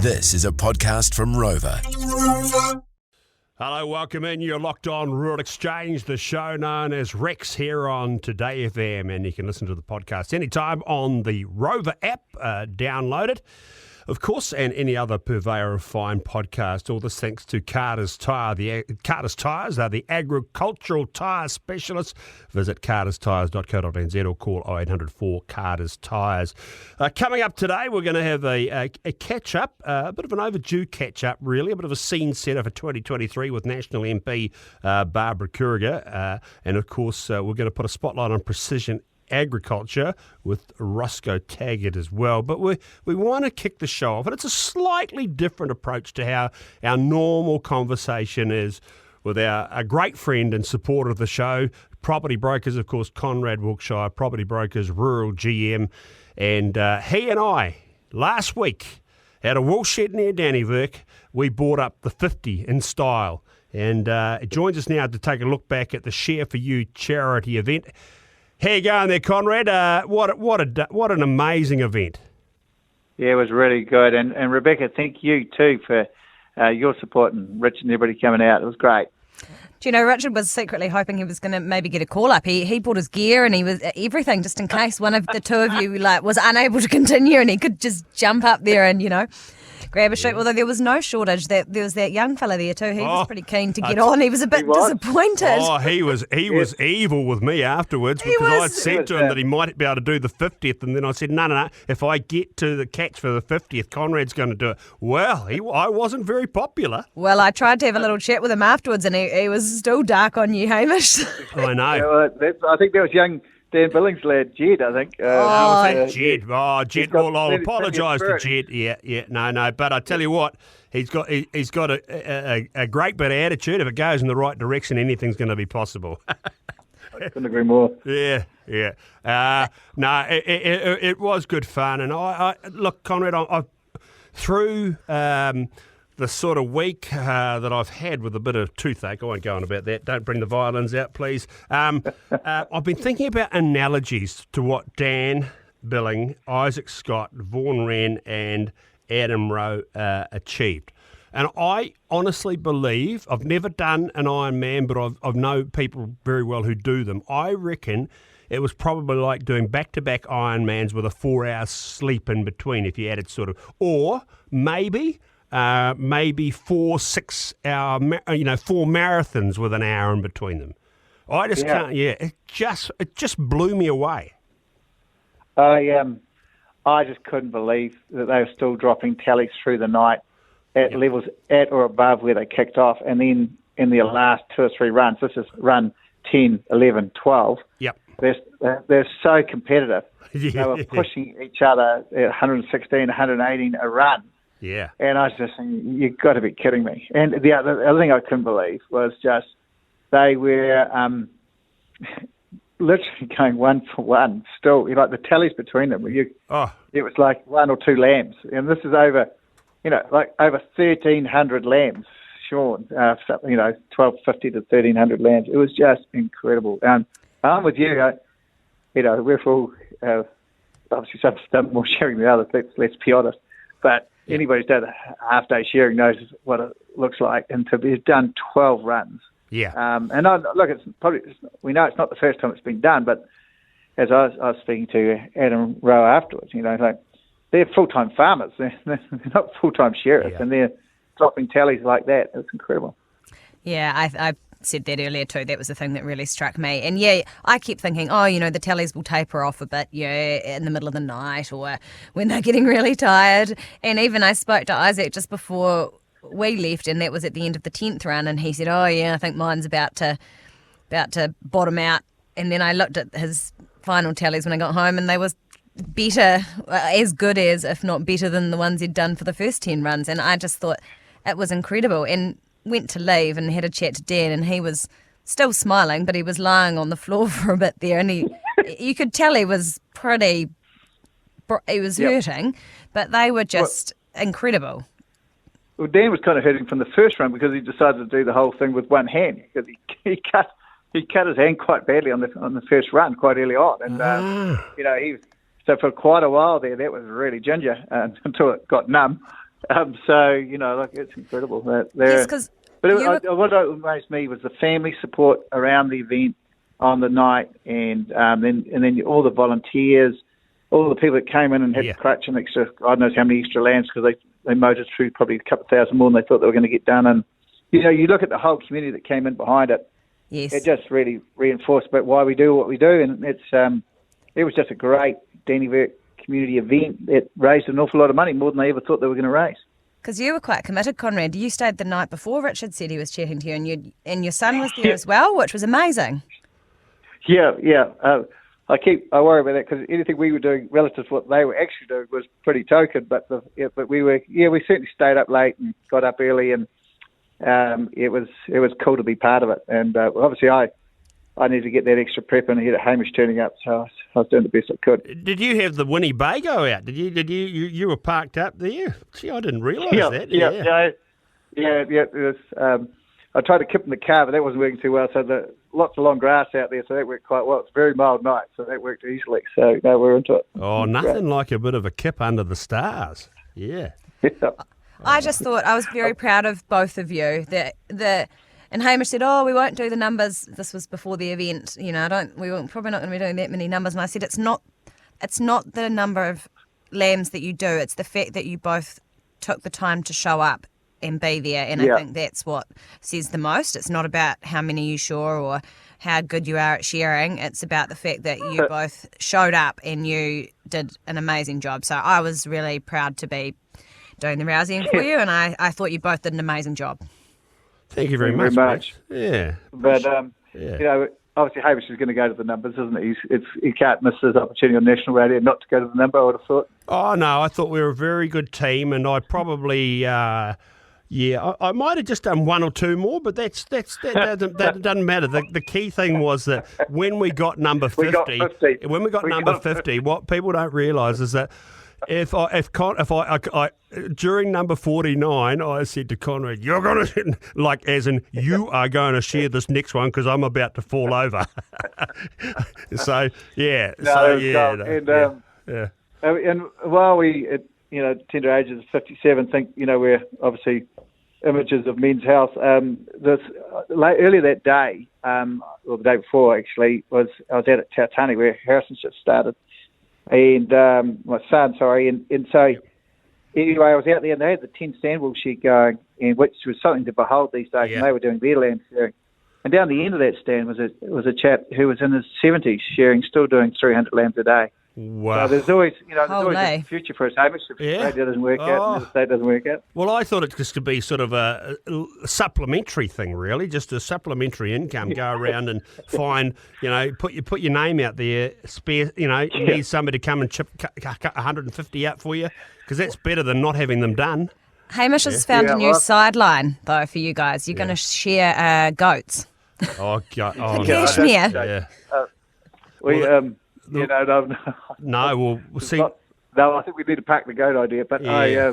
This is a podcast from Rover. Hello, welcome in. You're locked on Rural Exchange, the show known as Rex here on Today FM, and you can listen to the podcast anytime on the Rover app. Download it, of course, and any other purveyor of fine podcast. All this thanks to Carter's Tyre. Carter's Tyres are the agricultural tyre specialists. Visit carterstyres.co.nz or call 0800 4Carter's Tyres. Coming up today, we're going to have a catch-up, a bit of an overdue catch-up, really, a bit of a scene setter for 2023 with National MP Barbara Kuriger. And, of course, we're going to put a spotlight on precision agriculture with Roscoe Taggart as well. But we want to kick the show off, and it's a slightly different approach to how our normal conversation is with a great friend and supporter of the show, Property Brokers, of course, Conrad Wilkshire, Property Brokers, Rural GM. And he and I, last week, at a wool shed near Dannevirke, we bought up the 50 in style. And it joins us now to take a look back at the Shear4U charity event. How you going there, Conrad? What an amazing event. Yeah, it was really good. And Rebecca, thank you too for your support, and Rich and everybody coming out. It was great. Do you know, Richard was secretly hoping he was going to maybe get a call up. He bought his gear and he was everything just in case one of the two of you was unable to continue and he could just jump up there and, grab a shoot. Although there was no shortage. There was that young fella there too. He was pretty keen to get on. He was a bit disappointed. Oh, he was evil with me afterwards because I said to him that he might be able to do the 50th, and then I said, no. If I get to the catch for the 50th, Conrad's going to do it. Well, I wasn't very popular. Well, I tried to have a little chat with him afterwards, and he was still dark on you, Hamish. I know. Yeah, I think that was young Dan Billings' lad, Jed, I think. Jed. Jed. Well, I'll apologise to Jed. Yeah. No. But I tell you what, he's got a great bit of attitude. If it goes in the right direction, anything's going to be possible. I couldn't agree more. Yeah. No, it was good fun. And I look, Conrad, I through the sort of week that I've had with a bit of toothache, I won't go on about that. Don't bring the violins out, please. I've been thinking about analogies to what Dan Billing, Isaac Scott, Vaughan Wren and Adam Rowe achieved. And I honestly believe, I've never done an Ironman, but I've known people very well who do them. I reckon it was probably like doing back-to-back Ironmans with a 4-hour sleep in between, if you added sort of, or maybe 4 6-hour, 4 marathons with an hour in between them. I just can't. Yeah, it just blew me away. I just couldn't believe that they were still dropping tallies through the night at levels at or above where they kicked off, and then in their last 2 or 3 runs, this is run 10, 11, 12. Yep. They're so competitive. They were pushing each other at 116, 118 a run. Yeah. And I was just saying, you've got to be kidding me. And the other thing I couldn't believe was just they were literally going 1 for 1 still. Like the tallies between them, it was like 1 or 2 lambs. And this is over 1,300 lambs, Sean, 1,250 to 1,300 lambs. It was just incredible. I'm with you. We're all obviously some more sharing than others, let's be honest. But anybody who's done a half-day shearing knows what it looks like, and to be done 12 runs. Yeah. We know it's not the first time it's been done, but as I was speaking to Adam Rowe afterwards, they're full-time farmers. They're not full-time shearers, and they're dropping tallies like that. It's incredible. Yeah, I said that earlier too. That was the thing that really struck me. And I kept thinking, the tallies will taper off a bit, in the middle of the night or when they're getting really tired. And even I spoke to Isaac just before we left, and that was at the end of the 10th run, and he said, I think mine's about to bottom out. And then I looked at his final tallies when I got home, and they was better, as good as, if not better than the ones he'd done for the first 10 runs. And I just thought it was incredible. And went to leave and had a chat to Dan, and he was still smiling, but he was lying on the floor for a bit there, and you could tell he was hurting, but they were just incredible. Well, Dan was kind of hurting from the first run because he decided to do the whole thing with one hand, because he cut his hand quite badly on the first run quite early on, and so for quite a while there that was really ginger until it got numb. So, it's incredible. Yes, because What amazed me was the family support around the event on the night, and then all the volunteers, all the people that came in and had to crutch an extra, God knows how many extra lands, because they motored through probably a couple of thousand more than they thought they were going to get done. And, you look at the whole community that came in behind it. Yes. It just really reinforced about why we do what we do, and it was just a great Dannevirke community event. It raised an awful lot of money, more than they ever thought they were going to raise. Because you were quite committed, Conrad. You stayed the night before Richard said he was chatting to you, and your son was there as well, which was amazing. Yeah. I worry about that, because anything we were doing relative to what they were actually doing was pretty token. But we certainly stayed up late and got up early, and it was cool to be part of it. And obviously I needed to get that extra prep, and I had Hamish turning up, so I was doing the best I could. Did you have the Winnebago out? Did you were parked up there? Gee, I didn't realise that. Yeah. It was, I tried to keep in the car, but that wasn't working too well. So lots of long grass out there, so that worked quite well. It's a very mild night, so that worked easily. So we're into it. Oh, nothing like a bit of a kip under the stars. Yeah. I just thought I was very proud of both of you. And Hamish said, "Oh, we won't do the numbers." This was before the event. We were probably not going to be doing that many numbers. And I said, "It's not the number of lambs that you do. It's the fact that you both took the time to show up and be there." And I think that's what says the most. It's not about how many you shore or how good you are at shearing. It's about the fact that you both showed up and you did an amazing job. So I was really proud to be doing the rousing for you, and I thought you both did an amazing job. Thank you very much. Yeah. But, obviously Hamish is going to go to the numbers, isn't he? He can't miss his opportunity on national radio not to go to the number, I would have thought. Oh, no, I thought we were a very good team, and I probably, I might have just done one or two more, but that doesn't matter. The key thing was that when we got number 50, what people don't realise is that if I during number 49, I said to Conrad, "You're going to," like as in you are going to share this next one because I'm about to fall over. And while we, tender ages of 57, think we're obviously images of Men's Health. Earlier that day, or the day before actually, I was out at Tautani where Harrison's just started. And my son, and so anyway, I was out there and they had the 10 stand-bull sheet going, and which was something to behold these days. And they were doing their lamb shearing. And down the end of that stand was a chap who was in his 70s shearing, still doing 300 lambs a day. Wow. So there's always a future for us, Hamish. If radio doesn't work out, and the state doesn't work out. Well, I thought it just could be sort of a supplementary thing, really, just a supplementary income. Go around and find, put your name out there. Spare, need somebody to come and chip 150 out for you, because that's better than not having them done. Hamish has found a new sideline though for you guys. You're going to shear goats. Oh God! Cashmere. We'll see. No, I think we need to pack the goat idea. But I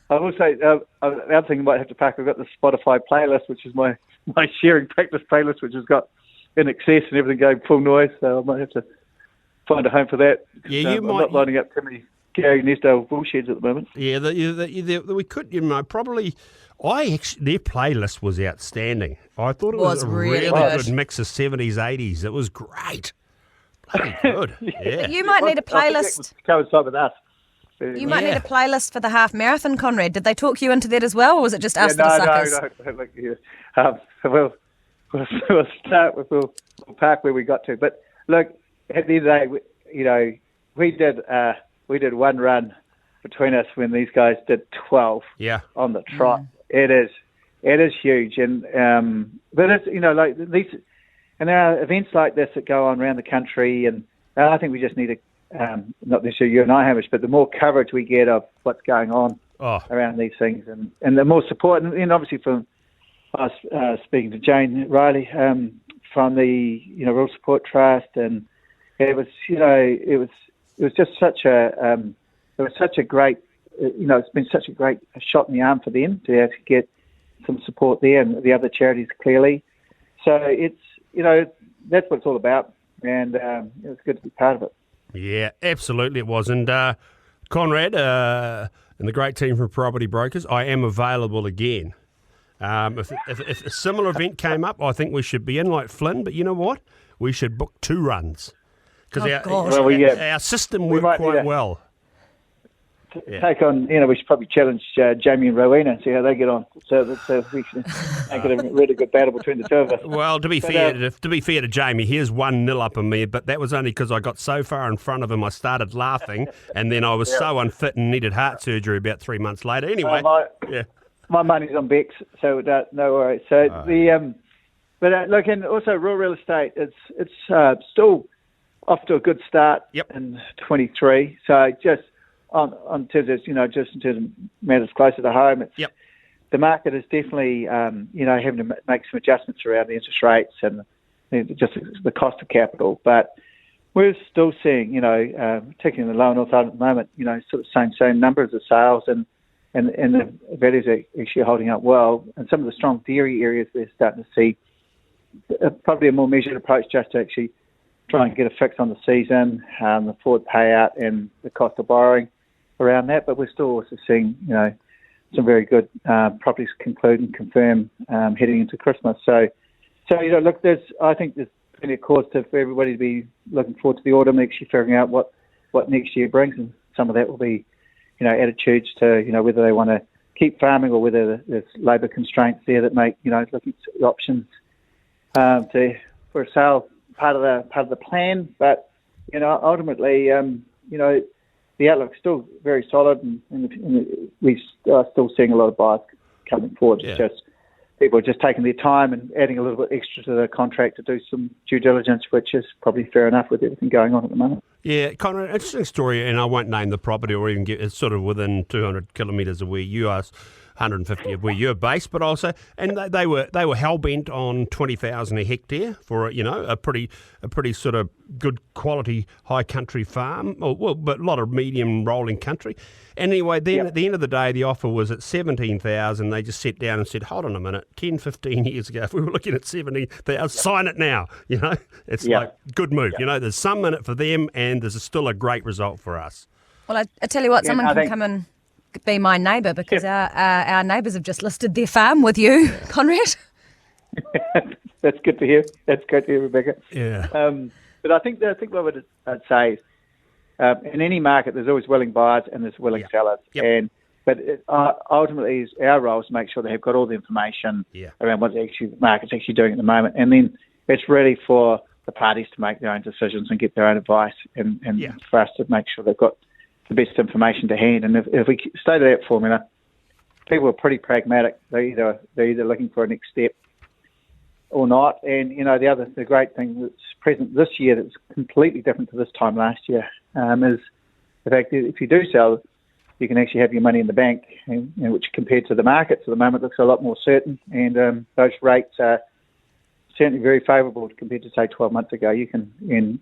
will say the other thing I might have to pack. I've got the Spotify playlist, which is my shearing practice playlist, which has got In Excess and everything going full noise. So I might have to find a home for that. Yeah, I'm not lining up too many Gary Nesto bullsheds at the moment. Yeah, we could, probably. Their playlist was outstanding. I thought it was a really good mix of 70s, 80s. It was great. Bloody good. Yeah. You might need a playlist. Coincide with us. You might need a playlist for the half marathon, Conrad. Did they talk you into that as well, or was it just us, the suckers? No. We'll start with we'll park where we got to. But look, at the end of the day, we did one run between us when these guys did 12 on the trot. It is huge, and but it's like these. And there are events like this that go on around the country, and I think we just need to, not necessarily you and I, Hamish, but the more coverage we get of what's going on around these things, and the more support, and obviously from us speaking to Jane Riley from the Rural Support Trust, and it was just such a great, it's been such a great shot in the arm for them to actually get some support there, and the other charities clearly. So it's. That's what it's all about, and it was good to be part of it. Yeah, absolutely it was. And Conrad, and the great team from Property Brokers, I am available again. If a similar event came up, I think we should be in like Flynn, but you know what? We should book 2 runs. Because our system worked quite well. Take on, we should probably challenge Jamie and Rowena and see how they get on. So we should make it a really good battle between the two of us. Well, to be fair to Jamie, here's 1-0 up on me, but that was only because I got so far in front of him I started laughing, and then I was so unfit and needed heart surgery about 3 months later. Anyway, my money's on Bex, so no worries. So look, and also rural real estate, it's still off to a good start in 23. So just on terms of, just in terms of matters closer to home, the market is definitely, having to make some adjustments around the interest rates and just the cost of capital. But we're still seeing, particularly in the lower north island at the moment, sort of same numbers of sales and the values are actually holding up well. And some of the strong dairy areas, we're starting to see probably a more measured approach just to actually try and get a fix on the season, the forward payout and the cost of borrowing around that. But we're still also seeing, some very good properties conclude and confirm heading into Christmas. So look, I think there's plenty of cause for everybody to be looking forward to the autumn, actually figuring out what next year brings, and some of that will be, attitudes to, whether they want to keep farming or whether there's labour constraints there that make, looking at options for a sale part of the plan. But ultimately, the outlook's still very solid, and we are still seeing a lot of buyers coming forward. It's just people are just taking their time and adding a little bit extra to the contract to do some due diligence, which is probably fair enough with everything going on at the moment. Yeah, Conrad, interesting story, and I won't name the property or even it's sort of within 200 kilometres of where you are, 150 of where you're based, but also, and they were hell bent on 20,000 a hectare for a pretty sort of good quality high country farm, but a lot of medium rolling country. Anyway, then at the end of the day, the offer was at 17,000. They just sat down and said, "Hold on a minute, 10, 15 years ago, if we were looking at 17,000, sign it now." It's like good move. There's some in it for them, and there's still a great result for us. Well, I tell you what, someone can come and be my neighbour because our neighbours have just listed their farm with you, Conrad. That's good to hear. That's great to hear, Rebecca. Yeah. But I think what I'd say is, in any market, there's always willing buyers and there's willing sellers. Yep. But ultimately, our role is to make sure they have got all the information around what the market's actually doing at the moment, and then it's really for the parties to make their own decisions and get their own advice, and for us to make sure they've got the best information to hand. And if we stay to that formula, people are pretty pragmatic. They're either looking for a next step or not. And the great thing that's present this year that's completely different to this time last year is the fact that if you do sell, you can actually have your money in the bank, and, which compared to the markets at the moment looks a lot more certain. And those rates are certainly very favourable compared to say 12 months ago. You can, in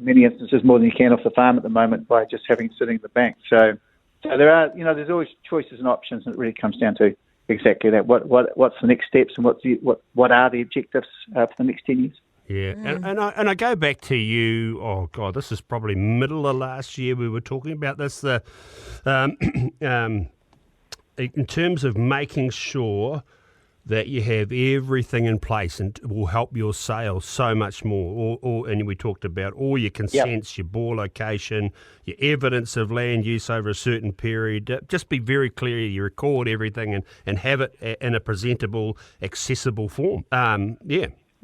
many instances, more than you can off the farm at the moment by just having sitting in the bank. So there are, there's always choices and options, and it really comes down to exactly that. What's the next steps, and what are the objectives for the next 10 years? Yeah, and I go back to you. Oh God, this is probably middle of last year. We were talking about this. In terms of making sure that you have everything in place, and it will help your sales so much more. And we talked about all your consents, your bore location, your evidence of land use over a certain period. Just be very clear. You record everything and have it in a presentable, accessible form.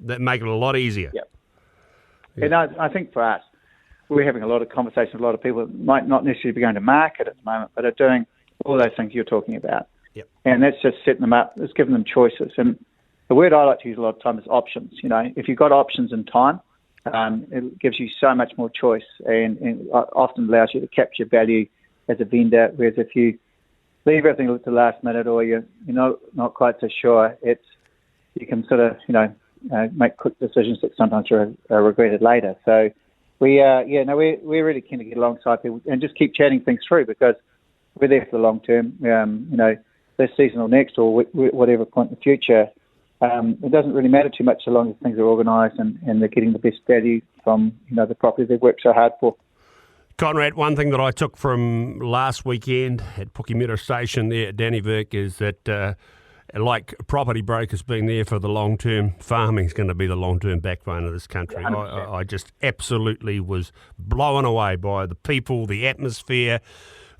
That make it a lot easier. Yep. And I think for us, we're having a lot of conversations with a lot of people that might not necessarily be going to market at the moment, but are doing all those things you're talking about. Yep. And that's just setting them up. It's giving them choices. And the word I like to use a lot of time is options. If you've got options in time, it gives you so much more choice, and often allows you to capture value as a vendor. Whereas if you leave everything to the last minute, or you're not quite so sure, you can sort of make quick decisions that sometimes are regretted later. So we're really keen to get alongside people and just keep chatting things through, because we're there for the long term. This season or next, or whatever point in the future, it doesn't really matter too much so long as things are organised and they're getting the best value from the property they've worked so hard for. Conrad, one thing that I took from last weekend at Pukemeadow Station there at Dannevirke is that, like property brokers being there for the long term, farming is going to be the long term backbone of this country. I just absolutely was blown away by the people, the atmosphere,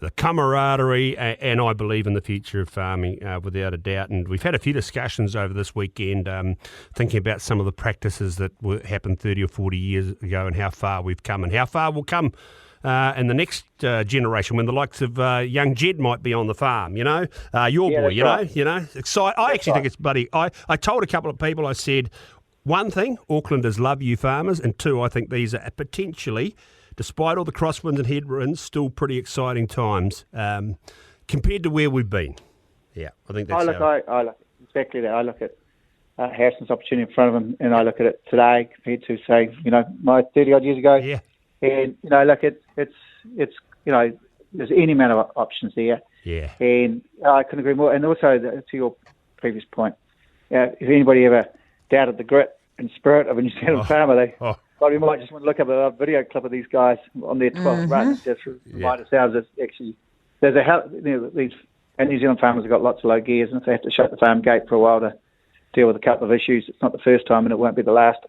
the camaraderie, and I believe in the future of farming without a doubt. And we've had a few discussions over this weekend thinking about some of the practices that happened 30 or 40 years ago and how far we've come and how far we'll come in the next generation when the likes of young Jed might be on the farm, your boy, you know. I actually think it's buddy. I told a couple of people, I said, one thing, Aucklanders love you farmers, and two, I think these are potentially, despite all the crosswinds and headwinds, still pretty exciting times compared to where we've been. Yeah, I think that's I look exactly that. I look at Harrison's opportunity in front of him, and I look at it today compared to, say, my 30-odd years ago. Yeah. And, look, it's there's any amount of options there. Yeah. And I couldn't agree more. And also, to your previous point, if anybody ever doubted the grit and spirit of a New Zealand farmer, we might just want to look up a video clip of these guys on their 12th run, just to remind ourselves that actually these New Zealand farmers have got lots of low gears, and if they have to shut the farm gate for a while to deal with a couple of issues, it's not the first time and it won't be the last.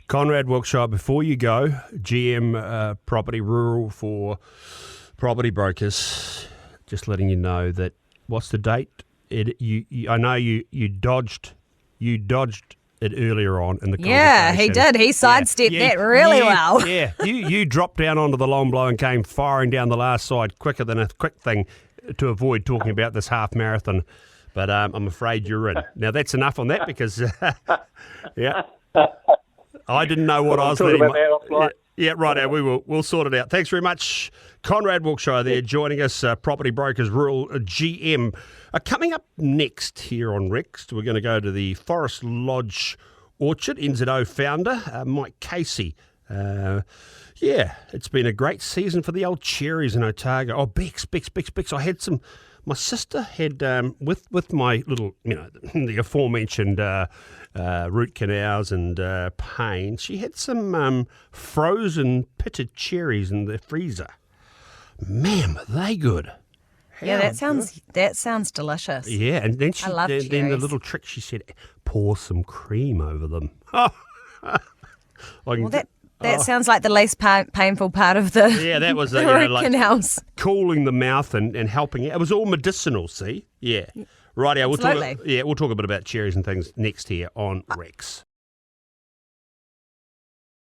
Conrad Wilkshire, before you go, GM Property Rural for Property Brokers, just letting you know that, what's the date? I know you dodged it earlier on in the conversation. Yeah, he did. He sidestepped that really well. Yeah, you dropped down onto the long blow and came firing down the last side quicker than a quick thing to avoid talking about this half marathon. But I'm afraid you're in. Now, that's enough on that because, yeah. I didn't know what I was leading. Yeah, right. We'll sort it out. Thanks very much, Conrad Wilkshire there joining us, Property Brokers Rural GM. Coming up next here on Rex, we're going to go to the Forest Lodge Orchard, NZO founder, Mike Casey. It's been a great season for the old cherries in Otago. Oh, Bex. I had some... My sister had, with my little, the aforementioned root canals and pain, she had some frozen pitted cherries in the freezer. Man, were they good. Yeah, that sounds delicious. Yeah, and then then the little trick she said, pour some cream over them. That sounds like the least painful part of the that was the root canals. Cooling the mouth and helping it. It was all medicinal, see? Yeah. Rightio, we'll talk a bit about cherries and things next here on Rex.